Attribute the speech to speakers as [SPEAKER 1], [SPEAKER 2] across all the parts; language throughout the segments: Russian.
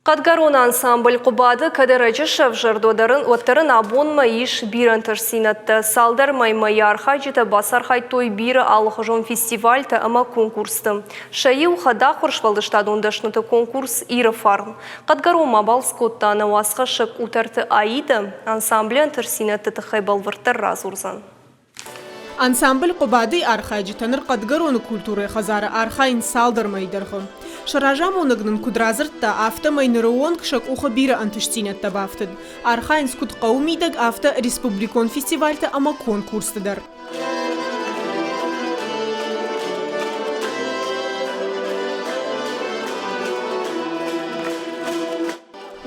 [SPEAKER 1] Qadgarona ansambl Qubadi Kadarajishev жырдодарын абон маиш бирен терсинатты. Салдар маймай архайжита басархай той биры алхожон фестивальта ама конкурсты. Шаи ухада құршвалдыштадондашныты конкурс иры фарм. Qadgaroma балскотта анавасқа шык утарты аида ансамблен терсинатты тахайбал выртыр разурзан.
[SPEAKER 2] Ансамбль Qubadi архайжитаныр Qadgarona культуры хазары архайн салдар майдырғы. Шаражамонығның кудразыртта авто майнырыон кшак уха биры антыштинетта бафтыд. Архайн скут қаумидаг авто республикон фестивальта ама конкурстыдар.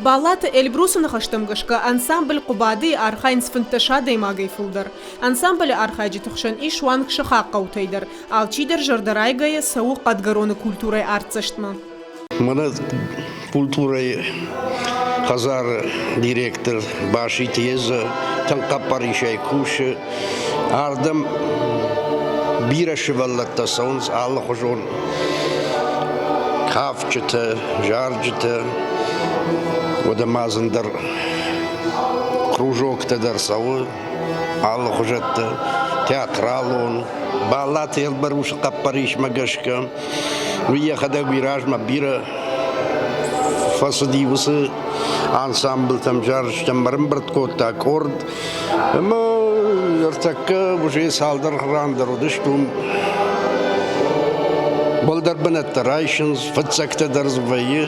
[SPEAKER 2] Баллаты Эльбрусыны хаштымгышка ансамбль Qubadi архайн сфынтыша даймагай фылдар. Ансамбль архайжы тұқшын иш уанкшы хаққа утайдар. Алчидер жырдарайгая сау Qadgarona культурай артсыштмы.
[SPEAKER 3] Мына культурай хазар директор баши тезі, таңқап паришай кушы, ардым бираши валлатта саунс аллы хожон, кафчыты, жаржыты, ода мазындар кружоктыдар сауы, аллы хожатты, театралон, баллаты елбарушы қаппариш магашка, уехада виражма бира фасадивысы ансамбль там жарыш там барымбырткотта аккорд, но артакка уже салдар храндар удыштум болдар бінатта райшынс, фатсакта дарзвайы.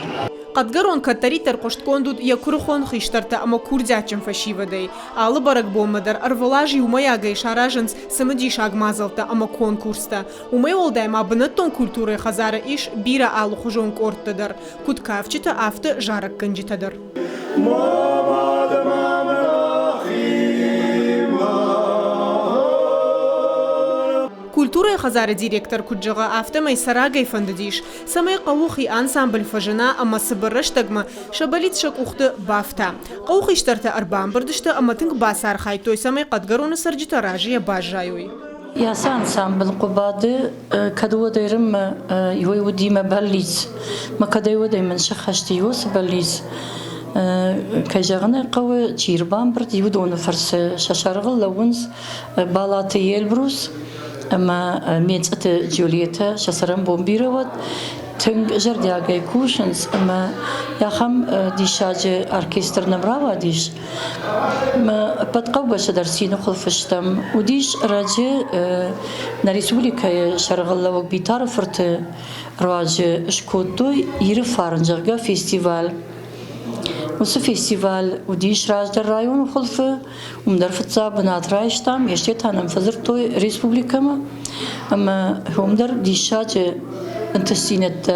[SPEAKER 2] Qadgaron каттаритар қошткондуд якурхон хиштарта ама курдячым фашивадай. Алы барак боммадар арвалажи умаягай шаражынс самадиш агмазалта ама конкурста. Умай олдайм абынаттон культуры хазары иш бира алы хужон корттадар. Куткавчита авты жарак канжитадар. Культура хазары директор куджага автомай сарагай фандадиш. Самай қауқи ансамбль фажына ама сыбырыштагма шабалит шак ухты бафта. Қауқи штарта арбан бардышты ама тынг басар хайтой самай Qadgarona сарджита ражия бажайой.
[SPEAKER 4] Яса ансамбль Qubadi кадуа дайрым юй удима баллиз. Ма кадайва дайман шахашти юс баллиз. Кайжағына қауы чирбан бірд юдоны фарсы шашарғыл лауынс балаты Эльбрус. أما ميت جوليتا شسرم بومبيروات تنگ جردياغي كوشنز أما ياخم ديشاج أركستر نمراوا ديش ما بتقوى شدرسين خلفشتم وديش راجع نريسوليكا شرغلا وبيتار فرت راجع شكوتو يرفارنجرغا فيستيفال وسو فيستيفال وديش راج در رايون وخلفه ومدرفت بنات رايشتام يشتيت هنم فزرتوي ريسبوبليكما اما هم در ديشاج انتستينت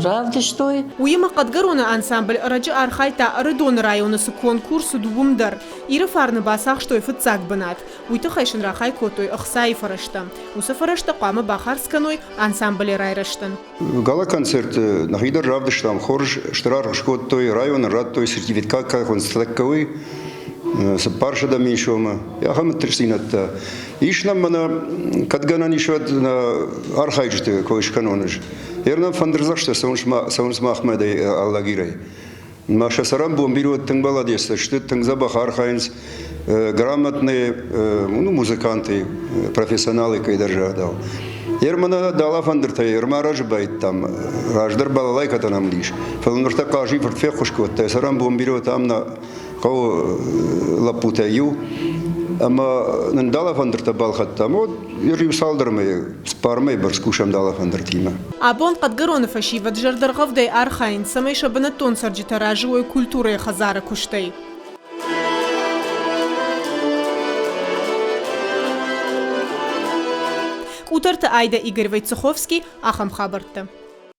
[SPEAKER 4] رافدشتوي
[SPEAKER 2] ويما Qadgarona ансамбль راجع ارخايتا اردون رايون سو конкурс دوبمدر يرفارن باساخ شتوي فتزاك بنات ويتخيشن راخاي كوتوي اخساي فرشتا وسفرشتا قام بахарсканой ансамбль райраштан
[SPEAKER 5] гала концерт нахидер равдыштам хорж штрар шкоттой район радтой сертификат как он стаковый с паршада меньшома я хам трсинатта ишнам мана Qadgarona нишват на архайжты коиш каноныш ернам фандерзашта саунш махмедай аллагирай маша сарам бомбирот тыңбаладеста что тыңзабах архайнс грамотные музыканты профессионалы кайдаржа дал ермана дала фандерта ерма ражбайт там раждар балалай катанам лиш фалнурта кажи фортфехушкот сарам бомбирот амна кау лапутаю ама нандала фандерта балхатта мод юрим салдырмай спармай бір скушам дала фандертима
[SPEAKER 2] абон Qadgarona фашива джардаргавдай архайн самай шабанатон сарджита ражуой культуры хазары куштай Утарта Айда Игорь Войцеховский, Ахам Хабарта.